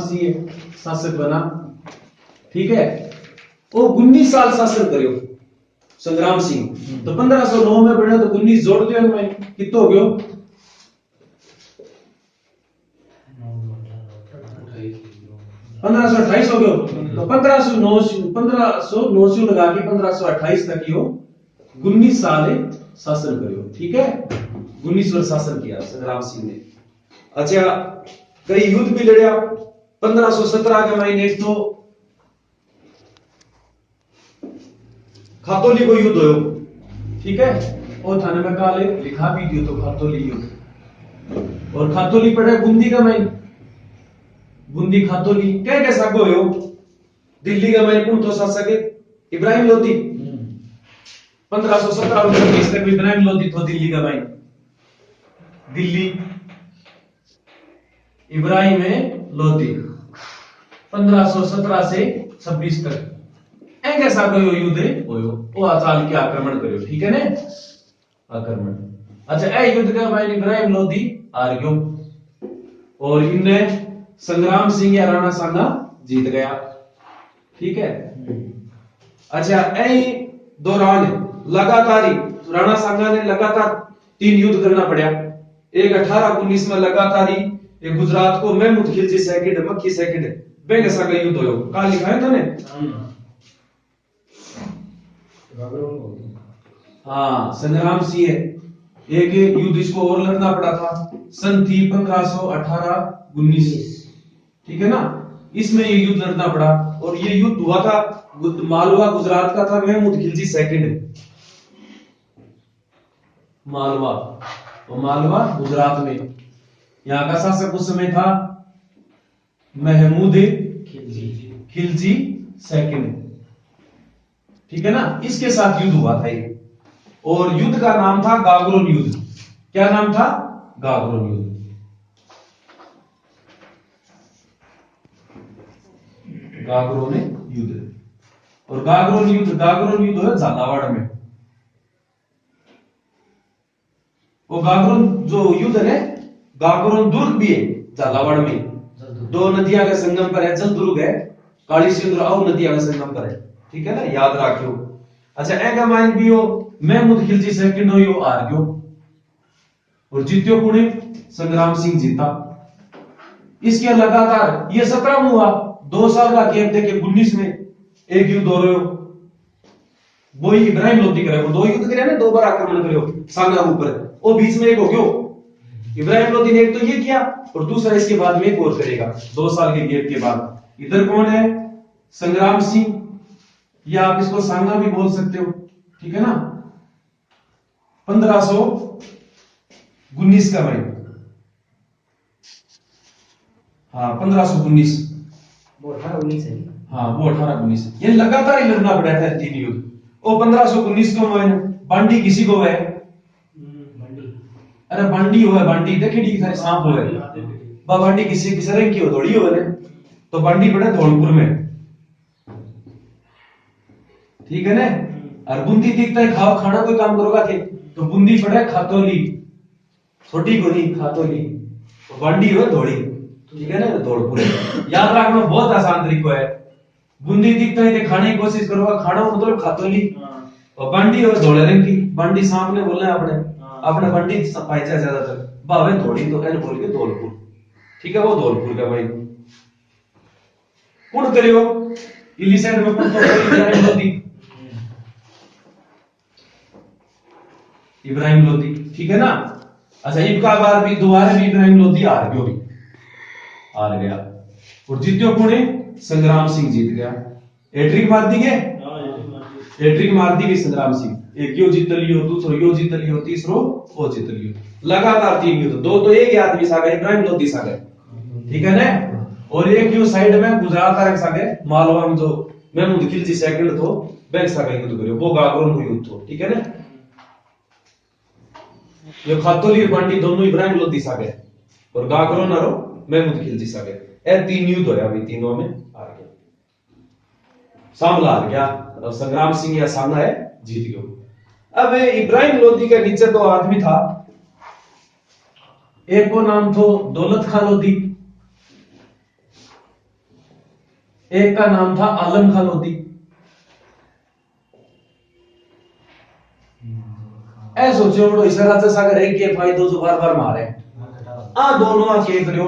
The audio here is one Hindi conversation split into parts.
सिंह शासक बना, ठीक है। वो 19 साल शासन करियो संग्राम सिंह। तो 1509 में बने तो 19 जोड़ दियो इनमें, कितना हो गयो? 1528 हो गयो। तो 1509 से लगा के 1528 तक यो 19 साल शासन करियो, ठीक है। 19 वर्ष शासन किया संग्राम सिंह ने। अच्छा, कई युद्ध भी लड़िया। 1517 के महीने तो खातोली को युद्ध हो, ठीक है। और थाने में काले लिखा भी दियो तो खातोली युद्ध। और खातोली पड़े बूंदी का महीने, बूंदी खातोली क्या कैसा को हो। दिल्ली का महीने कौन तो शासक है? इब्राहिम लोदी। 1517 में 20 तक इब्राहिम लोदी तो दिल्ली का महीने। दिल्ली इब्राहिम लोदी 1517 से 26 तक ऐसा कोई युद्ध होयो। वो साल के आक्रमण करियो, ठीक है ने, आक्रमण। अच्छा, ए युद्ध का भाई इब्राहिम लोदी हार गयो और इनने संग्राम सिंह या राणा सांगा जीत गया, ठीक है। अच्छा, ए दौरान लगातार ही राणा सांगा ने लगातार 3 युद्ध करना पड़ा। एक 1819 में लगातार ही एक गुजरात को महमूद खिलजी सेकंड मक्खी सेकंड बेंगसा का युद्ध होयो। का लिखा है था ने? हाँ, संग्राम सिंह एक युद्ध इसको और लड़ना पड़ा था। सन थी 1518-19, ठीक है ना। इसमें ये युद्ध लड़ना पड़ा और ये युद्ध हुआ था मालवा गुजरात का था। महमूद खिलजी सेकंड मालवा, और मालवा गुजरात में। यहाँ का शासक उस समय था महमूद खिलजी सेकंड, ठीक है ना। इसके साथ युद्ध हुआ था ये, और युद्ध का नाम था गागरोन युद्ध। क्या नाम था? गागरोन युद्ध। गागरोन युद्ध। और गागरोन युद्ध है झालावाड़ में। वो गागरोन जो युद्ध है, गागरोन दुर्ग भी है झालावाड़ में। 2 नदियां का संगम पर है, जल दुर्ग है, काली सिंधु और नदियां का संगम पर है, ठीक है ना, याद रखियो। अच्छा, एका माइन भी हो महमूद खिलजी सेकंड हो यो हार गयो और जीत्यो पुणे संग्राम सिंह जीता। इसके लगातार ये 17 में हुआ। 2 साल का गैप देके 19 में एक युद्ध हो रहा। वो ही इब्राहिम लोदी करे, वो 2 युद्ध करे ना, 2 बार आक्रमण करियो सांगा ऊपर। वो बीच में एक हो गयो इब्राहिम लोदी ने, एक तो ये किया और दूसरा इसके बाद में एक और करेगा 2 साल के गैप के बाद। इधर कौन है? संग्राम सिंह, या आप इसको सांगा भी बोल सकते हो, ठीक है ना। 1519 का महीना, हाँ 1519, वो 18-19 है। हाँ वो 18-19। ये लगातार ही लड़ना पड़ा था 3 युद्ध। और 1519 को महीने बांडी किसी को है? अरे बांडी हो है, बांडी देखेड़ी की सांप हो है। बांडी किसी किस रंग की हो? थोड़ी हो है। तो बांडी पड़ा धौलपुर में, ठीक है ना। और बूंदी दिखता है खाओ खाना कोई काम करोगा के, तो बूंदी पड़ा खातोली, छोटी गोली खातोली। तो बांडी हो धोड़ी, ठीक है ना, धौलपुर। याद रखना बहुत आसान तरीका है। बूंदी दिखता है खाने की कोशिश करोगा, खाना मतलब खातोली। और बांडी और धोले रंग की, बांडी सांप ने बोलना है अपने बांडी पाई जाए ज्यादातर भावे धोड़ी, तो एन बोल के धौलपुर, ठीक है। वो धौलपुर का भाई कौन करियो इली साइड में कौन तो इब्राहिम लोदी, ठीक है ना। अच्छा, इनका बार भी दोबारा भी इब्राहिम लोदी हार गया और जीत्यो पुणे संग्राम सिंह जीत गया। एट्रिक मार दी गए, एट्रिक मार दी गई संग्राम सिंह। एक यो जीत लियो, दूसरो यो जीत लियो, तीसरो वो जीत लियो। लगातार 3 युद्ध, 2 तो एक ही आदमी सागे इब्राहिम लोदी सागे, ठीक है ना। और एक यो साइड में गुजरात आ सागे मालवा में जो महमूद खिलजी सेकंड तो बैंक सागे युद्ध करियो, वो गागरोन को युद्ध तो, ठीक है ना। ये खातोली और बांडी दोनों इब्राहिम लोदी सागे और गागरोन और महमूद खिलजी सागे। ए 3 युद्ध होया, अभी तीनों में हार गया, सामला हार गया और संग्राम सिंह या सामना है जीत गयो। अब इब्राहिम लोदी के नीचे 2 आदमी था। एक को नाम तो दौलत खां लोदी एक का नाम था आलम खान लोधी। ऐ सोचो बड़ो इस राजा सागर एक के फायदो जो बार बार मारे आ दोनों के करियो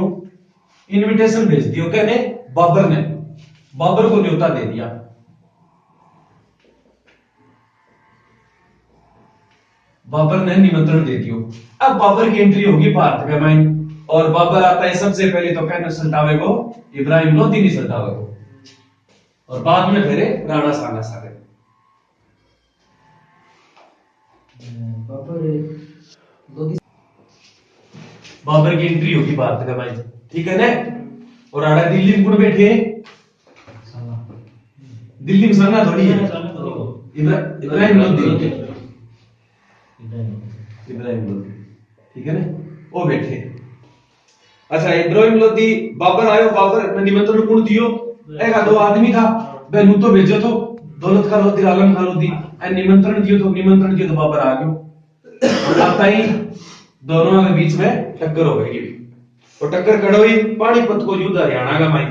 इनविटेशन भेज दियो कहने बाबर ने, बाबर को न्योता दे दिया। बाबर ने निमंत्रण दे दियो। अब बाबर की एंट्री होगी भारत में माइन, और बाबर आता है सबसे पहले तो कहना सल्टावे को इब्राहिम लोधी नहीं सल्टावे को, और बाद में फिर राणा सांगा सागर। बाबर की एंट्री होगी भारत का माइन, ठीक है ना। और आड़ा दिल्ली में कौन बैठे, दिल्ली में संगा थोड़ी है, इब्राहिम लोधी, इब्राहिम लोधी, ठीक है ना, वो बैठे। अच्छा इब्राहिम लोधी बाबर आयो, बाबर ने निमंत्रण कौन दियो, एक दो आदमी था बहनू तो भेजो तो दौलत का लोधी आलम का लोधी निमंत्रण दियो तो बाबर आ गयो। आता ही दोनों के बीच में टक्कर हो गई, और टक्कर कड़ हुई पानीपत को युद्ध हरियाणा का माई,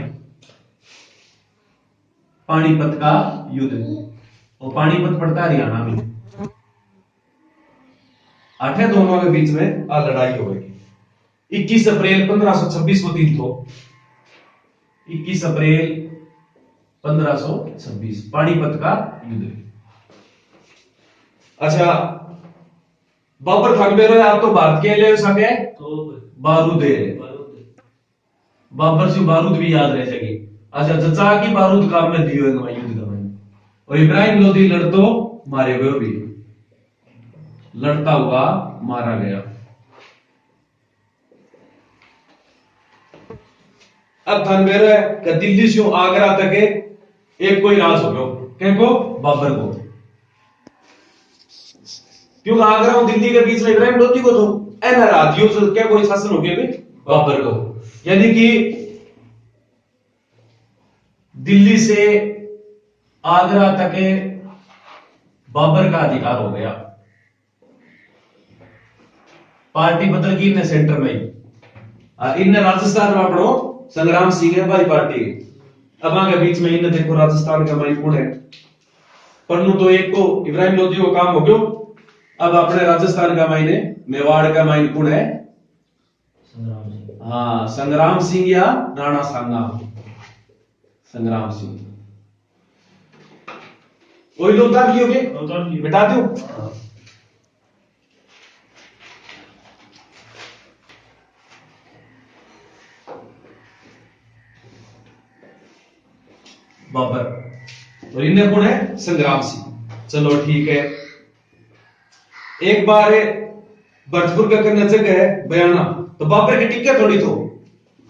पानीपत का युद्ध, और पानीपत पड़ता हरियाणा में। आठे दोनों के बीच में आ लड़ाई हो गई। 21 अप्रैल 1526 को दिन थो, 21 अप्रैल 1526 पानीपत का युद्ध। अच्छा बाबर खान बेरो आप तो भारत के लिए सके तो बारूद है, बाबर से बारूद भी याद रह सके। अच्छा जचा की बारूद काम में दियो है युद्ध का में, और इब्राहिम लोधी लड़तो मारे गए भी, लड़ता हुआ मारा गया। अब थान बेरो है कि दिल्ली से आगरा तक एक कोई राज हो गयो, क्या को बाबर को, क्योंकि आगरा और दिल्ली के बीच में इब्राहिम लोधी को तो एना राजियों से क्या कोई शासन हो गया भाई बाबर को, यानी कि दिल्ली से आगरा तक बाबर का अधिकार हो गया। पार्टी बदल गई ने सेंटर में ही, इन राजस्थान में अपनो संग्राम सिंह है भाई पार्टी, अब आगे बीच में इन देखो राजस्थान का माई कौन है, पन्नू तो एक को इब्राहिम लोधी को काम हो गयो। अब अपने राजस्थान का मायने मेवाड़ का माइन कौन है, हाँ संग्राम सिंह या राणा सांगा, संग्राम सिंह। वही लोग उतार लियोगे, बिठा दो। बाबर और इन्हें कौन है, संग्राम सिंह। चलो ठीक है, एक बार भरतपुर का करना जगह है बयाना, तो बाबर की टिक्का थोड़ी तो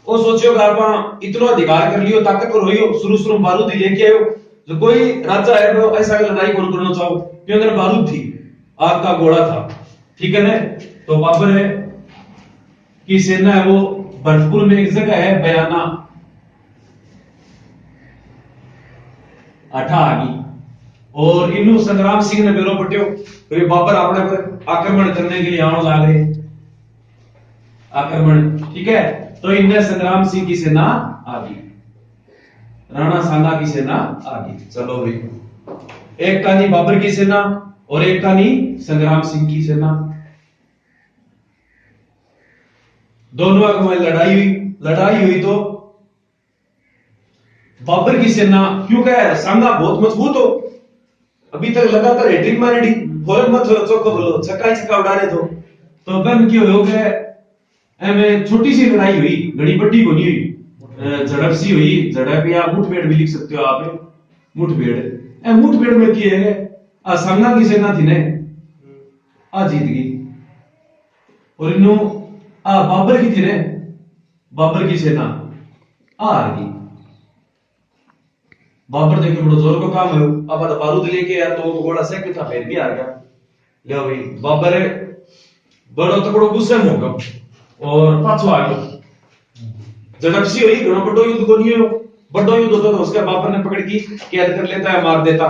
वो सोचियो आप इतना अधिकार कर लियो, ताकतवर हो, शुरू में बारूद लेके आयो, जो कोई राजा है वो ऐसा लड़ाई कौन करना चाहो, क्योंकि अंदर बारूद थी, आग का गोला था, ठीक है ना। तो बाबर है की सेना है वो भरतपुर में एक जगह है बयाना, अठा आ गई, और इनू संग्राम सिंह ने बेरो पट्यो, तो बाबर अपने पर आक्रमण करने के लिए आने लग रहे, आक्रमण, ठीक है। तो इनने संग्राम सिंह की सेना आ गई, राणा सांगा की सेना आ गई। चलो भाई, एक कहानी बाबर की सेना और एक कहानी संग्राम सिंह की सेना, दोनों में लड़ाई हुई तो बाबर की सेना, क्योंकि सांगा बहुत मजबूत हो, अभी तक लगातार हैट्रिक मारी, फौरन मत चौको बोलो छक्का उड़ा रहे तो बन क्यों हो गए, एमें छोटी सी लड़ाई हुई, घड़ी बड्डी को नहीं हुई, झड़प सी हुई, झड़प या मुठभेड़ भी लिख सकते हो आप, मुठभेड़। मुठभेड़ में क्या है, सांगा की सेना थी ने आ जीत गई, और इन्हों बाबर की थी ने, बाबर की सेना आ हार गई। बाबर देखो बड़ो जोर को काम है, अब बारूद लेके आया तो वो घोड़ा से था, फिर भी आ गया। ले भाई बाबर बड़ो तकड़ो गुस्से में हो गया और पाछो आ गयो, झड़पसी हुई, घणो बड़ो युद्ध को नहीं हो, बड़ो युद्ध होता तो उसके बाबर ने पकड़ की कैद कर लेता है, मार देता,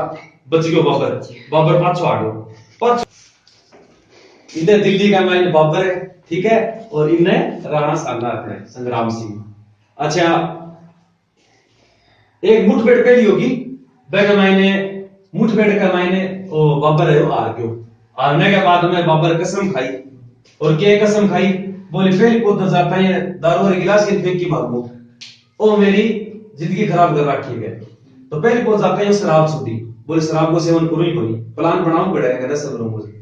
बच गयो बाबर। बाबर पाछो आ गयो, इन्हें दिल्ली का माइन बाबर है, ठीक है, और इन्हें राणा सांगा अपने संग्राम सिंह। अच्छा एक मुठभेड़ पहली होगी, बैग मायने मुठभेड़ का मायने ओ बाबर है वो हार गयो। हारने के बाद में बाबर कसम खाई, और क्या कसम खाई, बोले पहली पोत जाता है दारू वाले गिलास के फेंक की मांगू, ओ मेरी जिंदगी खराब कर रखी है। तो पहली पोत जाता है शराब छूटी, बोले शराब को सेवन करूं ही कोई, प्लान बनाऊं पड़ेगा कैसे सब मुझे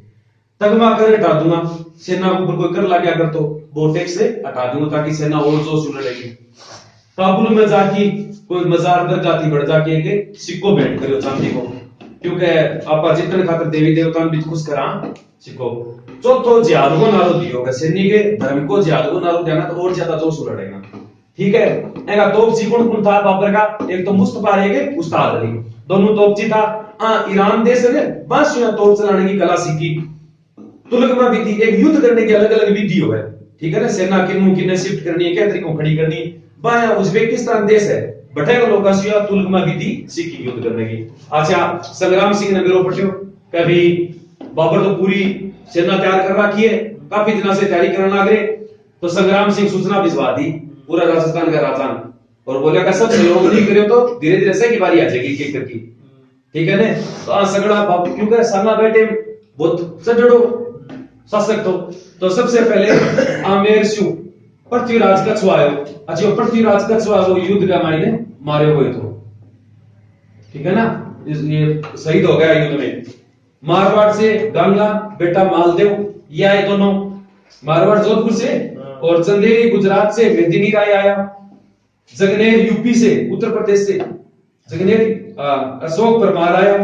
तगमा कर हटा दूंगा, सेना के ऊपर कोई कर ला क्या कर तो वो टैक्स से हटा दूंगा ताकि सेना और जोश लड़ेगी। काबुल में जाके कोई मजार पर जाती बढ़ जाके के सिक्को भेंट करियो चांदी को, क्योंकि आपा जितने खातर देवी देवता भी खुश करा सिक्को। चौथो जिहाद को नारो दियो, सैनिक के धर्म को जिहाद को नारो देना तो और ज्यादा जोश लड़ेगा। ठीक है, एका तोपची कौन था बाबर का, एक तो मुस्तफा रहेगे उस्ताद अली, दोनों तोपची था। ईरान देश ने बांसुरियां तोप चलाने की कला सीखी, तुलकमा भी थी, एक युद्ध करने की अलग अलग विधि हो है। ठीक है ना, सेना किन्ने शिफ्ट करनी है, क्या तरीकों खड़ी करनी। बाया उज्बेकिस्तान देश है, बटेगा लोकासिया तुलकमा विधि सीखी युद्ध करने की। अच्छा, संग्राम सिंह ने मेरो पटियो कभी बाबर तो पूरी सेना तैयार कर रखी है, काफी दिनों से तैयारी करने लग रहे। तो संग्राम सिंह सूचना भिजवा दी पूरा राजस्थान का राजा, और बोला का सब सहयोग नहीं करे तो धीरे धीरे से की बारी आ जाएगी एक करके। ठीक है ना, तो सगड़ा बाबू क्योंकि सामना बैठे बहुत सजड़ो शासक तो सबसे पहले आमेर सिंह पृथ्वीराज का छुआयो। अच्छा, पृथ्वीराज का छुआ वो युद्ध का मायने मारे हुए तो, ठीक है ना, ये शहीद हो गया युद्ध में। मारवाड़ से गंगा बेटा मालदेव, ये आए दोनों, मारवाड़ जोधपुर से, और चंदेरी गुजरात से मेदिनी राय आया। जगनेर यूपी से, उत्तर प्रदेश से जगनेर अशोक परमार आया।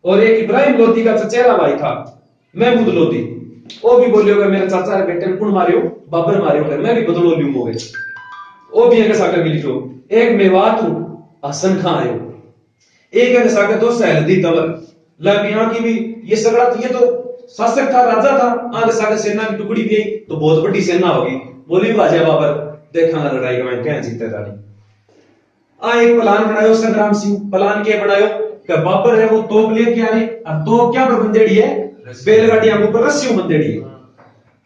और एक इब्राहिम लोधी का चचेरा भाई था महमूद लोधी, वो भी बोलियो मेरे चाचा रे बेटे कौन मारियो, बाबर मारियो कर, मैं भी बदलो लूं मोगे, वो भी एक सागर मिली जो। एक मेवात हसन खां आयो, एक है सागर तो सहलदी तंवर लबिया की भी, ये सगड़ा ये तो शासक था, राजा था। आगे सागर सेना की टुकड़ी गई तो बहुत बड़ी सेना होगी, बोली बाजा बाबर देखा ना लड़ाई में क्या जीतेगा नहीं। एक प्लान बनायो संग्राम सिंह, प्लान क्या बनायो कि बाबर है वो तोप लेके आए, और तोप क्या पर बंदेड़ी है, बैलगाड़ियां के ऊपर रस्सियों बंदेड़ी है,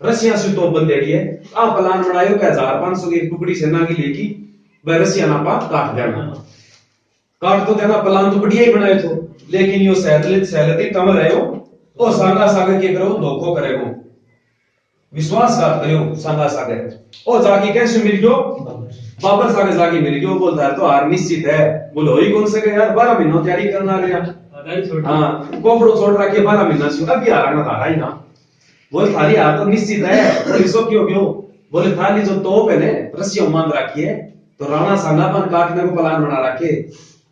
रस्सियां से तोप बंदेड़ी है। प्लान बनायो कि 1500 की टुकड़ी सेना की लेगी, वह रस्सियां नापा काट देना, काट तो देना। प्लान तो बढ़िया ही बनाए तो, लेकिन यो सहलती तंवर है वो सांगा सागर के करो धोखो करेगो, विश्वासघात करो सांगा सागर, और जाके कैसे मिल गयो बाबर सागर जाके मिल गयो। बोलता है तो हार निश्चित है, बोलो ही कौन से यार 12 महीनों तैयारी करना लिया, हाँ कोपड़ो छोड़ रखे 12 महीना से अभी हारना था ही ना। बोले थारी हार तो निश्चित है, तो क्यों क्यों, बोले थाली जो तोप है ने रस्सियों मान रखी है, तो राणा सांगापन काटने को प्लान बना रखे।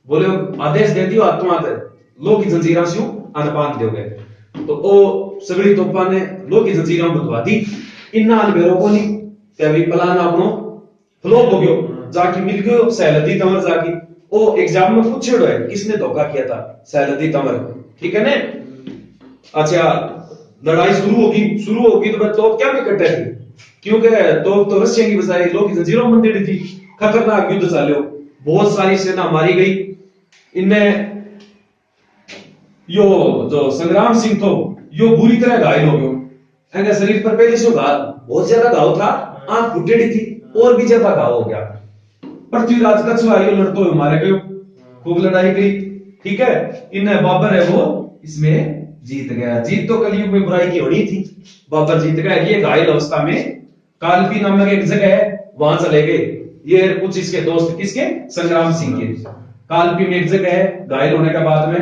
बोले आदेश दे दियो आत्मा लो की जंजीरा से बांध दोगे, तो ओ सगड़ी तोपा ने लो की जंजीरा बंधवा दी। इन्ना अलबेरो को नहीं तभी प्लान अपनो फ्लॉप हो गयो, जाके मिल गयो सहलती तंवर जाके। ओ एग्जाम में पूछेड़ो है किसने धोखा किया था, सहलती तंवर, ठीक है ने। अच्छा, लड़ाई शुरू होगी तो तोप क्या भी कटे थे, क्योंकि तोप तो रस्सियों की बजाय लो की जंजीरों में बंधेड़ी थी। खतरनाक युद्ध चलो, बहुत सारी सेना मारी गई। इनमें यो जो संग्राम सिंह तो यो बुरी तरह घायल हो गयो, इनके शरीर पर पहले से घाव बहुत ज्यादा घाव था, आंख फुटेड़ी थी और भी ज्यादा घाव हो गया। पृथ्वीराज का छुआ यो लड़ते हुए मारे गयो, खूब लड़ाई गई। ठीक है, इन बाबर है वो इसमें जीत गया। जीत तो कलयुग में बुराई की होनी थी, बाबर जीत गया। ये घायल अवस्था में कालपी नामक एक जगह है, वहां चले गए। ये कुछ इसके दोस्त, किसके, संग्राम सिंह के। कालपी में एक जगह है, घायल होने के बाद में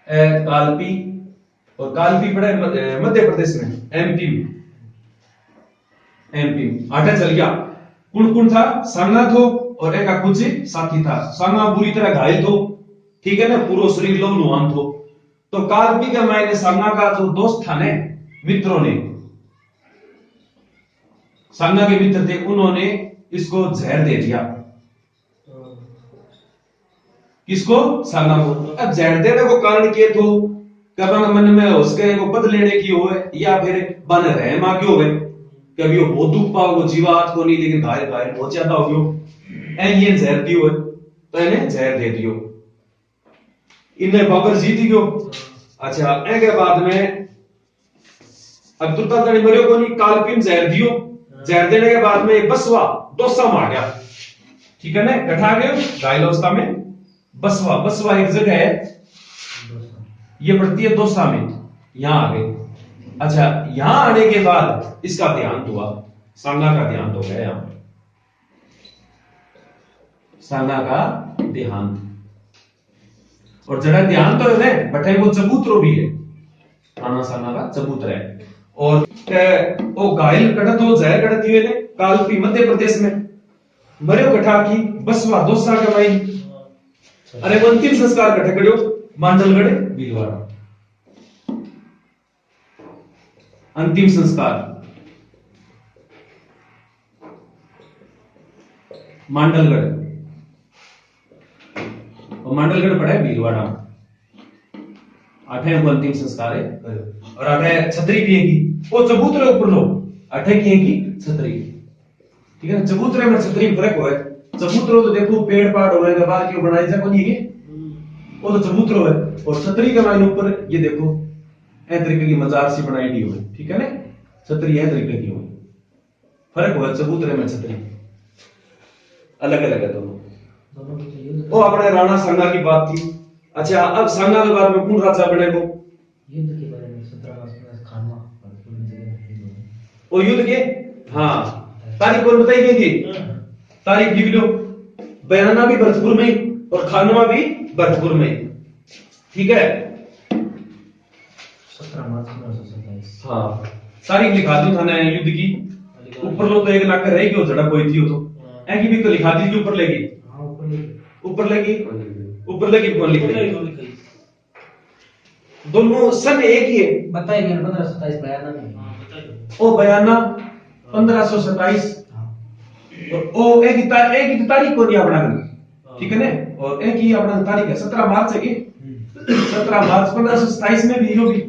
कालपी, और कालपी पड़ा मध्य प्रदेश में, एमपी आटे चल गया। कौन कौन था, सांगा थो और एक कुछ साथी था। सांगा बुरी तरह घायल थो, ठीक है ना, पूरा शरीर लोग नुहान थो। तो कालपी के मायने सांगा का जो दोस्त था ने, मित्रों ने, सांगा के मित्र थे, उन्होंने इसको जहर दे दिया। किसको, सांगा को। अब जहर देने को कारण क्या तो, कभी मन में उसके को पद लेने की हो, या फिर बन रहे मां क्यों है, कभी वो बहुत दुख पाओ जीवात को नहीं, लेकिन घायल बहुत ज्यादा हो गयो, ये जहर दियो है, तो इन्हें जहर दे दियो। इन्हें बाबर जीत गयो। अच्छा, एक बाद में अब तुरंत मरियो को नहीं, कालपीन जहर दियो। जहर देने के बाद में बसवा डोसा मार गया, ठीक है ना, गठा गए घायल अवस्था में। बसवा, बसवा एक जगह है, ये पड़ती है दौसा में, यहां आ गए। अच्छा, यहां आने के बाद इसका देहांत हुआ, सांगा का देहांत हो गया यहां, सांगा का देहांत। और जरा देहांत तो है बटे वो चबूतरो भी है, थाना सांगा का चबूतरा है। और वो घायल कड़त हो जाए कड़त हुए ने कालपी मध्य प्रदेश में मरे कठा की बसवा दोसा के भाई। अरे वो अंतिम संस्कार कठे कड़ो मांडलगढ़ भीलवाड़ा, अंतिम संस्कार मांडलगढ़, और मांडलगढ़ पड़ा है भीलवाड़ा में। आठे को अंतिम संस्कार है, और आठे छतरी भी है वो चबूतरे ऊपर लो, आठे की है की छतरी, ठीक है ना। चबूतरे में छतरी में फर्क हुआ है। चबूतरो तो देखो पेड़ पाड़ हो रहे बाहर क्यों बनाए जा कोनी है, वो तो चबूतरो है। और छतरी के लाइन ऊपर ये देखो ए तरीके की मजार सी बनाई दी हुई, ठीक है ना, छतरी है तरीके की हुई, फर्क हुआ चबूतरे में छतरी, अलग अलग है दोनों। वो अपने राणा सांगा की बात थी। अच्छा, अब सांगा के बाद में कौन राजा बने को युद्ध के बारे में 17 मार्च खानवा भरतपुर में जगह। वो युद्ध के, हाँ तारीख कौन बताई गई थी, तारीख लिख लो। बयाना भी भरतपुर में और खानवा भी भरतपुर में, ठीक है। 17 मार्च 1927। हाँ तारीख लिखा दो थाने युद्ध की, ऊपर लो तो एक लाख रहेगी, वो झड़प हुई थी वो तो ऐसी भी तो लिखा दीजिए ऊपर लेगी, ऊपर लेगी, ऊपर लेगी कौन लिख रही, दोनों सन एक ही है। बताइए 1527 बयाना में। ओ बयाना 1527, और ओ एक ही तारीख को नहीं अपना, ठीक है ना। और एक ही अपना तारीख है 17 मार्च है, 17 मार्च 1527 में भी यो भी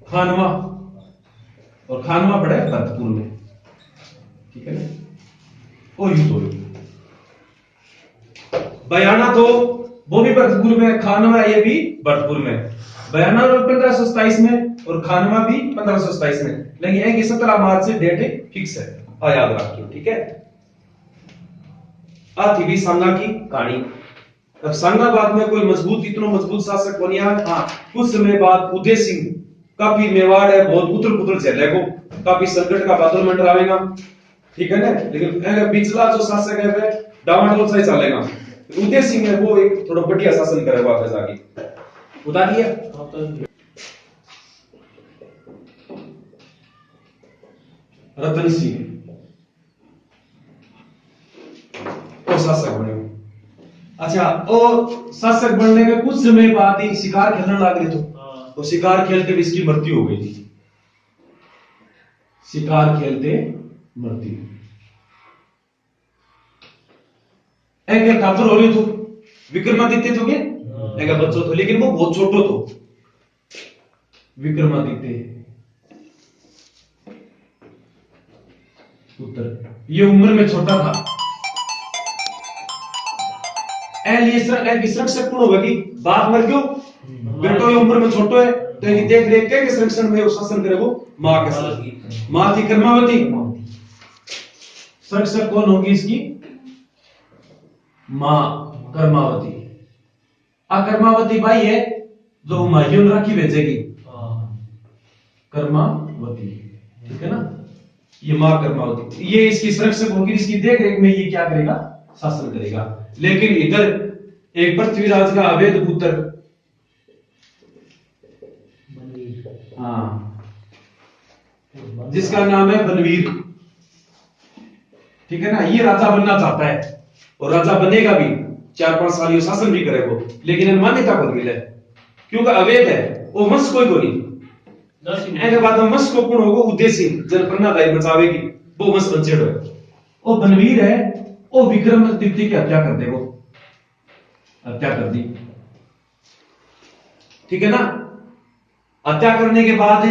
खानवा, और खानवा पड़ा है भरतपुर में, ठीक है ना। ओ युद्ध हो बयाना तो वो भी भरतपुर में, खानवा ये भी भरतपुर में। बयाना 1527 में और खानवा भी 1527 में, लेकिन एक ही 17 मार्च से डेट फिक्स है, याद रखियो, ठीक है। थी भी सांगा की कहानी। अब सांगाबाद में कोई मजबूत, इतना मजबूत शासक बन गया। हाँ, कुछ समय बाद उदय सिंह, काफी मेवाड़ है, बहुत उथल पुथल झेले को, काफी संकट का बादल मंडरावेगा, ठीक है ना। लेकिन पिछला जो शासक है वह डावाडोल से चलेगा। उदय सिंह है वो एक थोड़ा बढ़िया शासन करेगा वापस आगे, बता दिया। रतन सिंह वो शासक बने। अच्छा, और शासक बनने के कुछ समय बाद ही शिकार खेलने लगे तो शिकार खेलते भी इसकी मृत्यु हो गई थी, शिकार खेलते मृत्यु। एक ठाकुर हो रही तो विक्रमादित्य तो क्या एक बच्चों तो, लेकिन वो बहुत छोटो तो विक्रमादित्य पुत्र, ये उम्र में छोटा था। संरक्षक कौन होगा कि बाप मर गयो, बेटो ये उम्र में छोटो है, तो इनकी देख रेख के संरक्षण में शासन करे वो मां के साथ। मां थी कर्मावती, संरक्षक कौन होगी इसकी, मां कर्मावती। कर्मावती भाई है जो हुमायूं राखी भेजेगी, कर्मावती, ठीक है ना। ये मां कर्मावती, ये इसकी संरक्षक होगी, इसकी देख रेख में ये क्या करेगा, शासन करेगा। लेकिन इधर एक पृथ्वीराज का अवैध पुत्र, हाँ, जिसका नाम है बनवीर, ठीक है ना, ये राजा बनना चाहता है और राजा बनेगा भी, 4-5 साल ये शासन भी करेगा, लेकिन मान्यता को मिले क्योंकि अवैध है, वो वंश कोई को नहीं। ऐसे बाद में वंश को पूर्ण होगा उदय सिंह जन प्रणा बचावेगी, वो वंश बंचेड़ है। वो बनवीर है, वो विक्रमादित्य की हत्या कर दे, वो हत्या कर दी, ठीक है ना। हत्या करने के बाद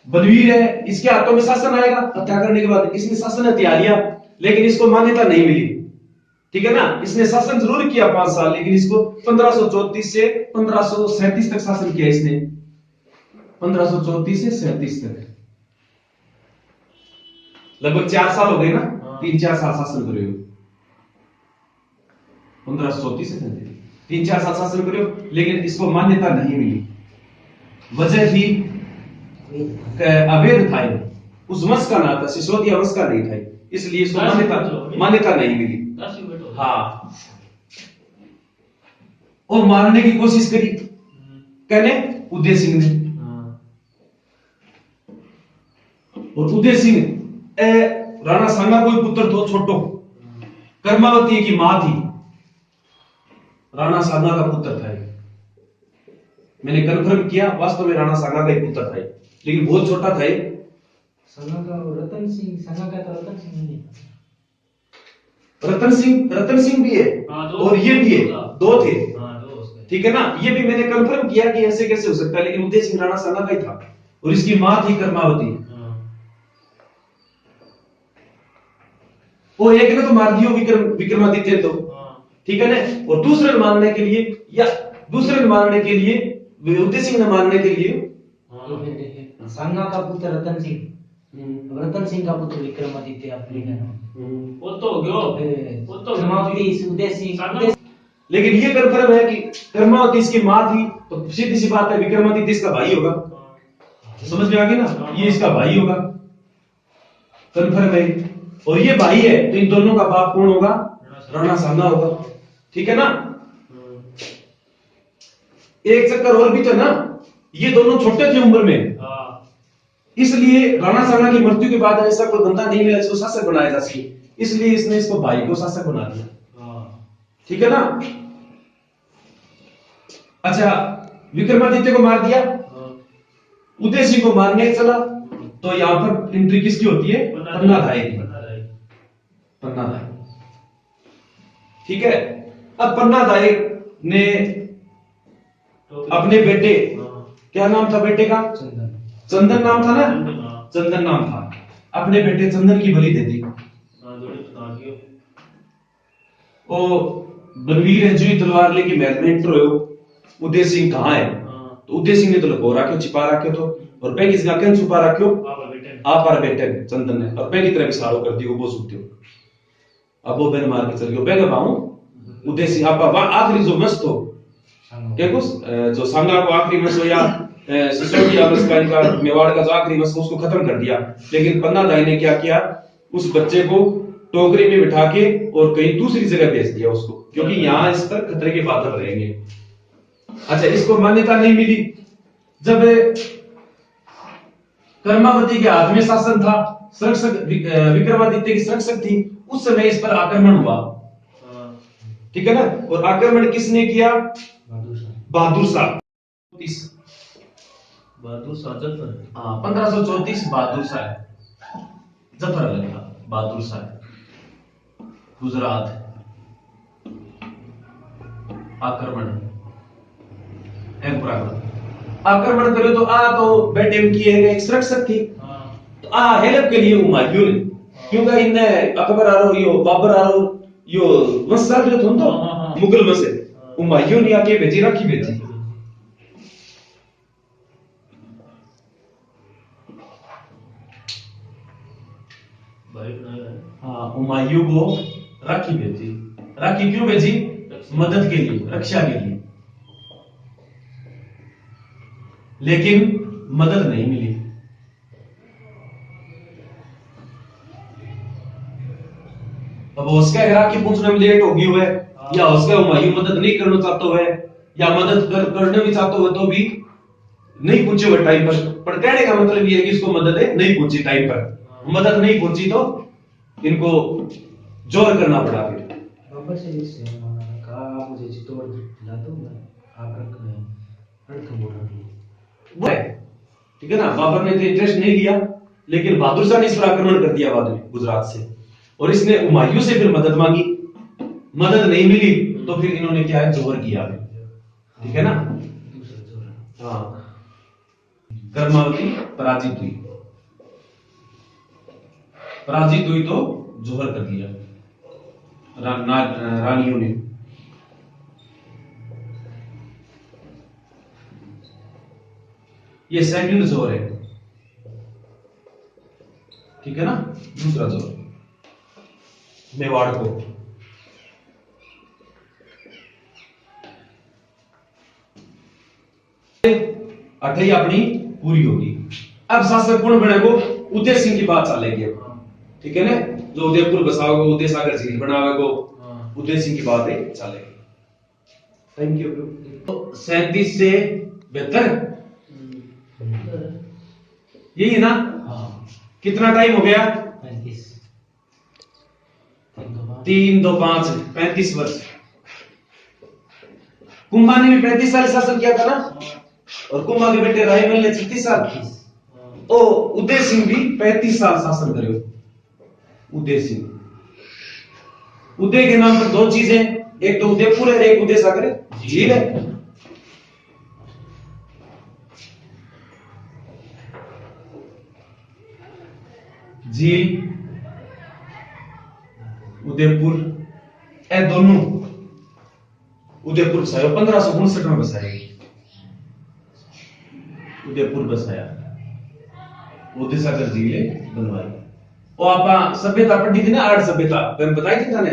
बनवीर है, इसके हाथों में शासन आएगा। हत्या करने के बाद इसने शासन हथियार लिया, लेकिन इसको मान्यता नहीं मिली, ठीक है ना। इसने शासन जरूर किया 5 साल, लेकिन इसको 1534 से 1537 तक शासन किया इसने, 1534 से 37 तक। लगभग 4 साल हो गए ना, हाँ। 3-4 साल शासन करे हो, 1534 से 3-4 साल शासन करे हो, लेकिन इसको मान्यता नहीं मिली। वजह थी अवैध था ये, उस वंश का नाम था, सिसोदिया वंश का नहीं था, इसलिए इसको मान्यता नहीं मिली। हाँ, और मारने की कोशिश करी, कहने उदय सिंह ने। और उदय सिंह राणा सांगा कोई पुत्र तो छोटो, कर्मावती की मां थी, राणा सांगा का पुत्र था ये। मैंने कंफर्म किया, वास्तव में राणा सांगा का ही पुत्र था ये, लेकिन बहुत छोटा था ये। संगा का रतन सिंह नहीं। रतन सिंह भी है, और ये भी है, 2 थे, ठीक है ना। ये भी मैंने कंफर्म किया कि ऐसे कैसे हो सकता है, लेकिन उदय सिंह राणा सांगा का ही था, और इसकी मां थी कर्मावती। वो एक ने तो मार दियो विक्रमादित्य तो, ठीक है ना। और दूसरे ने मारने के लिए, उदय सिंह ने मारने के लिए संगा का पुत्र रतन सिंह का पुत्र विक्रमादित्य अपने वो तो हो गयो, वो तो कर्मावती उदय सिंह। लेकिन ये कंफर्म है कि कर्मावती इसकी मां थी, तो सीधी सी बात है विक्रमादित्य इसका भाई होगा। समझ में आ गया ना, ये इसका भाई होगा, कंफर्म है। और ये भाई है, तो इन दोनों का बाप कौन होगा? राणा सांगा होगा, ठीक है ना। एक चक्कर और भी तो ना, ये दोनों छोटे थे उम्र में, इसलिए राणा सांगा की मृत्यु के बाद ऐसा कोई बंदा नहीं मिला इसको शासक बनाया जा सके, इसलिए इसने इसको भाई को शासक बना दिया, ठीक है ना। अच्छा, विक्रमादित्य को मार दिया, उदय सिंह को मारने चला, तो यहां पर एंट्री किसकी होती है? पन्नाधाय की, पन्नाधाय, ठीक है। अब पन्नाधाय ने अपने बेटे, क्या नाम था बेटे का? चंदन नाम था ना, चंदन नाम था, अपने बेटे चंदन की बलि दे दी। ओ बलवीर है जो तलवार लेके महल में एंटर हो, उदय सिंह कहाँ है? तो उदय सिंह ने तो लपो रखो, छिपा रखो, तो और पैंकी इसका क्या छुपा रखो? आप पर बेटे चंदन ने, और पैंकी तरफ इशारो कर दियो, वो सुनते हो। अब वो बैन मार के चल गयो, बैन पाऊं उदय सिंह आप आखिरी जो मस्त हो, क्या कुछ जो सांगा को आखिरी मस्त हो, या सिसोदिया वंश का, इनका मेवाड़ का जो आखिरी मस्त, उसको खत्म कर दिया। लेकिन पन्नाधाय ने क्या किया? उस बच्चे को टोकरी में बिठा के और कहीं दूसरी जगह भेज दिया उसको, क्योंकि यहाँ इस पर खतरे के बादल रहेंगे। अच्छा, इसको मान्यता नहीं मिली। जब कर्मावती के हाथ में शासन था, विक्रमादित्य की संरक्षक थी, उस समय इस पर आक्रमण हुआ, ठीक है ना। और आक्रमण किसने किया? बहादुर शाह। 1534 बहादुर शाह जफर लगा, बहादुर शाह गुजरात आक्रमण करे, तो तो बेटे उनकी एक संरक्षक थी, तो हेल्प के लिए हुमायूं ने, क्योंकि इनने अकबर आरो यो बाबर आरो यो वंशज जो थे तो मुगल वंश, हुमायूं ने आके भेजी, राखी भेजी। हाँ, हुमायूं को राखी भेजी। राखी क्यों भेजी? मदद के लिए, रक्षा के लिए, लेकिन मदद नहीं मिली। अब उसका राखी पूछने में लेट हो गई हुए, या उसका हुमायूं मदद नहीं करना चाहते हुए, या मदद करने भी चाहते हुए तो भी नहीं पूछे हुए टाइम पर कहने का मतलब ये है कि इसको मदद नहीं पहुंची टाइम पर, मदद नहीं पहुंची तो इनको जोर करना पड़ा। फिर बाबा से कहा मुझे चित्तौड़ दिला दो, मैं आकर रख बोला, ठीक है ना। बाबर ने तो इंटरेस्ट नहीं लिया, लेकिन बहादुर शाह ने इस पर आक्रमण कर दिया बाद में गुजरात से, और इसने हुमायूं से फिर मदद मांगी, मदद नहीं मिली, तो फिर इन्होंने क्या है, जोर किया, ठीक है ना। हाँ, कर्मावती पराजित हुई तो जोहर कर दिया रानियों ने। ये सेकंड जोर है, ठीक है ना। दूसरा जोर मेवाड़ को, अठाई अपनी पूरी होगी। अब शासक कौन बनेगो, उदय सिंह की बात चलेगी अब, ठीक है ना। जो उदयपुर बसाओगे, उदय सागर झील बनाओगे, उदय सिंह की बात है चलेगी। Thank you. तो 37 से 72 यही है ना। हाँ कितना टाइम हो गया, 35 3 2 5 35 वर्ष। कुंभा ने भी 35 साल शासन किया था ना, और कुंभा के बेटे रायमल ने 36 साल। ओ उदय सिंह भी 35 साल शासन करे। उदय सिंह, उदय के नाम पर दो चीजें, एक तो उदयपुर है, एक उदय सागर झील है। झील उदयपुर, ए दोनों उदयपुर बसाया 1559 में बसाया। उदयपुर बसाया, उदय सागर झील बनवाई। और आप सभ्यता पढ़ी थी ना, आर्ट सभ्यता मैंने बताई थी थाने,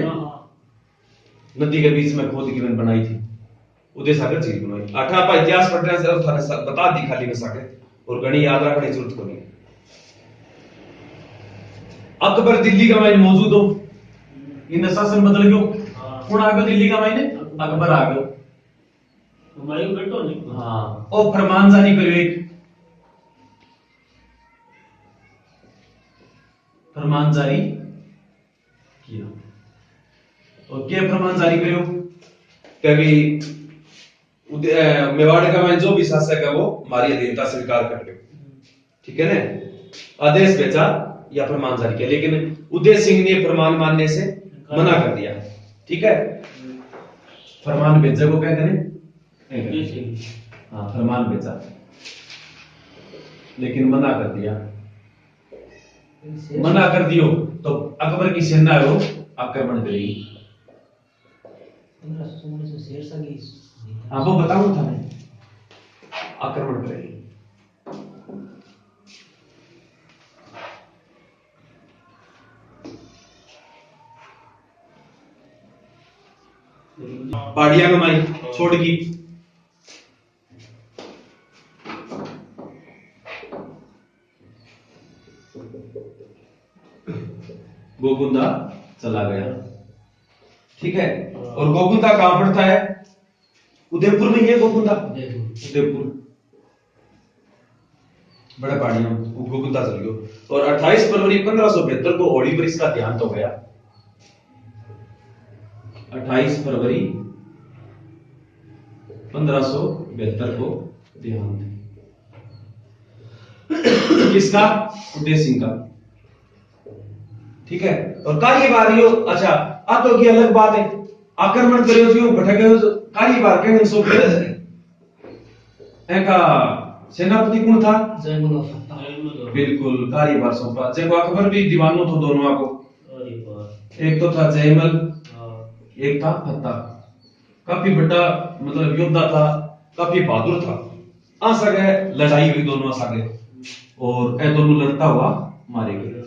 नदी के बीच में खोद की मैंने बनाई थी, उदय सागर झील बनवाई। आठा आप इतिहास पढ़ने से थाने बता दी खाली बसा के, और गणी याद रखने की जरूरत नहीं। अकबर दिल्ली का मायने मौजूद हो, इन शासन बदल गयो, कौन आ गयो दिल्ली का मायने, अकबर आ गयो। हमारे बेटो नहीं। हाँ, और फरमान जारी करियो, एक फरमान जारी किया। और क्या फरमान जारी करियो, कभी मेवाड़ का मैं जो भी शासक है वो हमारी अधीनता स्वीकार कर ले, ठीक है ना। आदेश भेजा या फरमान जारी किया, लेकिन उदय सिंह ने फरमान मानने से मना कर दिया, ठीक है। फरमान भेजा को क्या करें, हाँ फरमान भेजा, लेकिन मना कर दिया। मना कर दियो तो अकबर की सेना है वो आक्रमण करेगी। 1519 में शेरशाह की, हाँ वो बताऊं था मैं, आक्रमण करेगी। पहाड़ियां कमाई छोड़ की, गोकुंदा चला गया, ठीक है। और गोकुंदा कहां पड़ता है, उदयपुर में ही है गोकुंदा, उदयपुर बड़े पहाड़ियों में गोकुंदा चल गयो। और 28 फरवरी 1572 को होली पर इसका ध्यान तो गया। 28 फरवरी 1572 को देहांत किसका, उदय सिंह का, ठीक है। और कार्यवारियों, अच्छा अब तो की अलग बात है, आक्रमण करियो जो भटक गयो, कार्यवार के सो एका सेनापति कौन था, जयमुल फत्ता। बिल्कुल कार्यवार सौंपा, जब अकबर भी दीवानों तो दोनों को, एक तो था जयमल, एक था फत्ता। काफी बड़ा मतलब योद्धा था, काफी बहादुर था। आ सके लड़ाई हुई दोनों सके, और ए दोनों लड़ता हुआ मारे गए,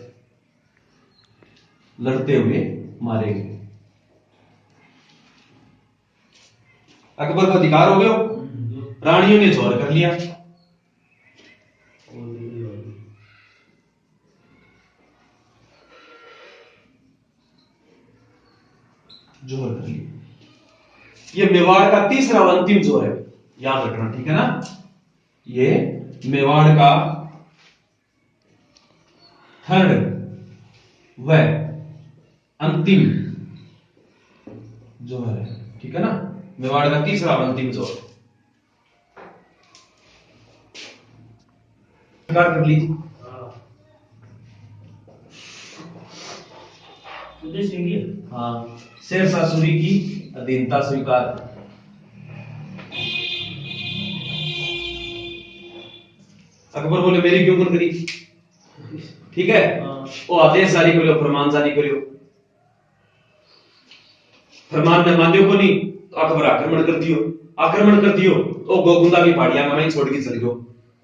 लड़ते हुए मारे गए। अकबर को अधिकार हो गया, रानियों ने जोर कर लिया। जोर कर लिया। ये मेवाड़ का तीसरा और अंतिम जोर है, याद रखना, ठीक है ना। ये मेवाड़ का थर्ड व अंतिम जोर है, ठीक है ना। मेवाड़ का तीसरा और अंतिम जोर कर लीजिए। उदय सिंह की, हाँ, शेरशाह सूरी की अधीनता स्वीकार। अकबर बोले मेरी क्यों कौन करी, ठीक है। वो आदेश जारी करियो, फरमान जारी करियो। फरमान में मान्यो को नहीं, तो अकबर आक्रमण कर दियो, आक्रमण कर दियो। तो गोकुंदा की पहाड़ियां में छोड़ के चल गयो,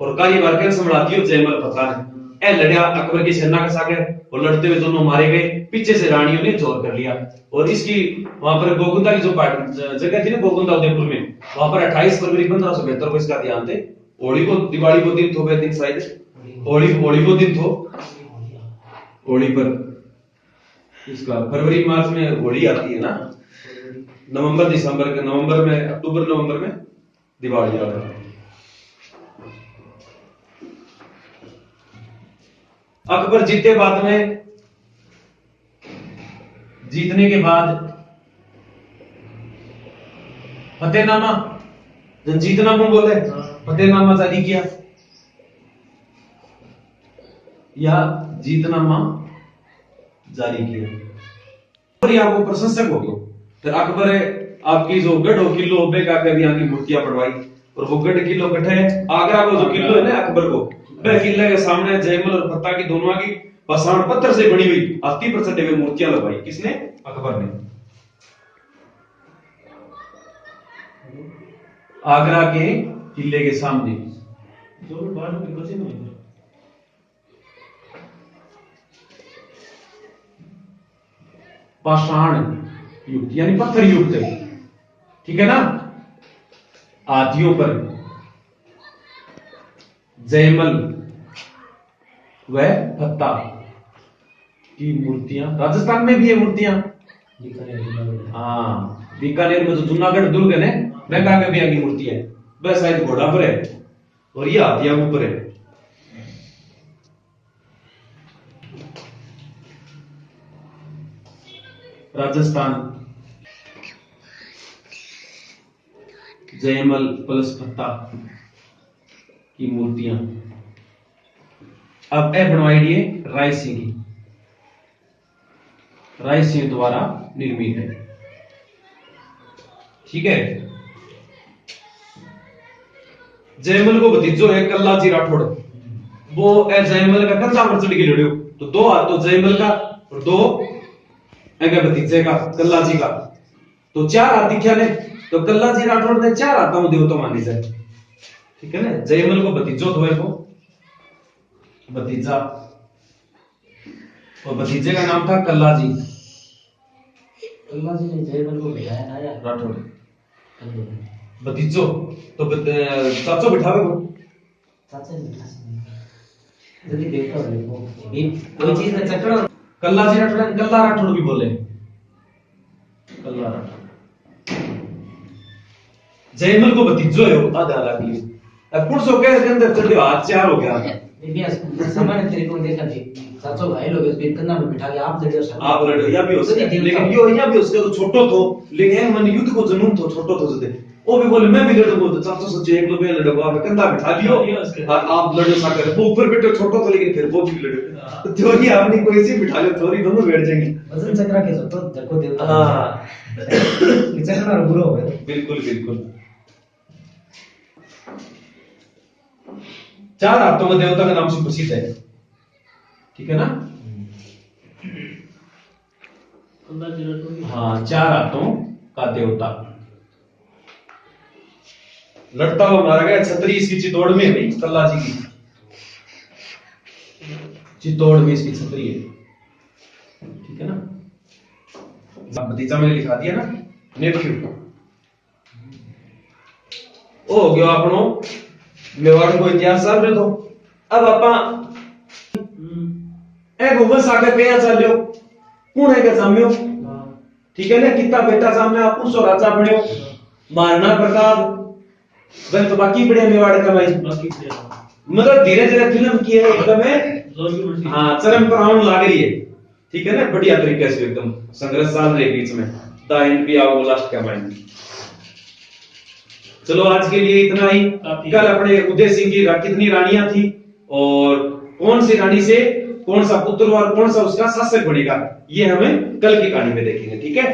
और कार्यवार के संभाला दियो जयमल फत्ता ने। ए लड़िया अकबर की सेना के साथ और लड़ते हुए दोनों मारे गए। पीछे से रानियों ने जोर कर लिया और इसकी वहां पर गोकुंदा की जो जगह थी ना, गोकुंदा उदयपुर में, वहां पर 28 फरवरी 1572 को इसका ध्यान थे। होली को, दिवाली को दिन थो, दिन शायद होली को दिन थो। होली पर इसका फरवरी मार्च में होली आती है ना, नवंबर दिसंबर के, नवंबर में, अक्टूबर नवंबर में दिवाली आता है। अकबर जीते बाद में, जीतने के बाद फतेहनामा, जीतना क्यों बोले, फतेहनामा जारी किया या जीतनामा जारी किया। और ये आपको प्रशंसक हो गए। फिर अकबर आपकी जो गढ़ हो किलो हो बेका के यहाँ की मूर्तियां पड़वाई और वो गढ़ किलो कटे आगरा को जो किलो है ना अकबर को, वह किले के सामने जयमल और फत्ता की दोनों की पसाण पत्थर से बनी हुई अस्थि पर सटे हुए मूर्तियां लगवाई। किसने? अकबर ने। आगरा के किले के सामने जो भी बाहर के बचे नहीं थे। पाषाण युग यानी पत्थर युग थे, ठीक है ना। आदियों पर जयमल व फत्ता की मूर्तियां, राजस्थान में भी है मूर्तियां। हाँ, बीकानेर में जो जूनागढ़ दुर्ग है ना, मैं कहा भी की मूर्ति है, वह शायद घोड़ा पर है और ये हाथियां ऊपर है। राजस्थान जयमल प्लस फत्ता की मूर्तियां। अब ए बनवाई है राय सिंह की, राय सिंह द्वारा निर्मित है, ठीक है। जयमल को भतीजो है कल्लाजी राठौड़, वो ए जयमल का कंधा पर चढ़ के लड़ो, तो दो हाथ तो जयमल का और दो एगे भतीजे का कल्लाजी का, तो चार हाथ दिखा ने, तो कल्लाजी राठौड़ ने चार हाथों में देवता माने जाए, ठीक है ना। जयमल को भतीजो तो है, को भतीजा और भतीजे का नाम था कल्लाजी। कल्लाजी ने जयमल को बिठाया ना यार, राठौड़ भतीजो तो चाचो बिठावे को, चाचा ने बिठा सकते जल्दी देखो देखो ये कोई चीज में चक्कर। कल्लाजी राठौड़, कल्ला राठौड़ भी बोले, कल्ला राठौड़। जयमल को भतीजो है, आधा लाख लिए अब पुरसो के अंदर चढ़े हाथ चार हो गया। ये सामान्य तरीके में देखा जी, चाचो भाई लोग इस बीच कंधा में बिठा के आप लड़े हो, आप लड़े या भी हो सकता है, लेकिन यो यहाँ भी उसका तो छोटो तो, लेकिन मन युद्ध को जुनून तो छोटो तो जदे वो भी बोले मैं भी लड़ूंगा, तो चाचो सोचे एक लोग लड़ोगे, आप कंधा बिठा लियो और आप लड़ो सा करे, वो ऊपर बैठो छोटो तो, लेकिन फिर वो भी लड़े, तो ये आपने कोई सी बिठा लो, थोड़ी दोनों बैठ जाएंगे। वजन चक्रा के तो देखो देवता हाँ चक्रा बुरा हो गया। बिल्कुल बिल्कुल। चार हाथों का देवता का नाम से प्रसिद्ध है, ठीक है ना। हाँ, चार हाथों का देवता लड़ता हुआ मारा गया। छतरी इसकी चित्तौड़ में है, कल्लाजी की चित्तौड़ में इसकी छतरी है, ठीक है ना। भतीजा मैंने लिखा दिया ना, नेफ्यू ओ हो गया अपनो मेवाड़ को इतिहास साल रे। तो अब आपा ए गोबस आगे पे आ चलियो कौन है के जामियो, ठीक है ना। कितना बेटा सामने आप उस राजा बनियो, महाराणा प्रताप वह तो बाकी बढ़िया मेवाड़ का भाई, मतलब धीरे धीरे फिल्म की है एकदम है। हाँ, चरम पर आउन लाग रही है, ठीक है ना, बढ़िया तरीके से एकदम संघर्ष साल रहे बीच में, द एंड भी आओ लास्ट का माइंड। चलो आज के लिए इतना ही। कल अपने उदय सिंह की कितनी रानियां थी और कौन सी रानी से कौन सा पुत्र और कौन सा उसका शासक बनेगा, ये हमें कल की कहानी में देखेंगे, ठीक है।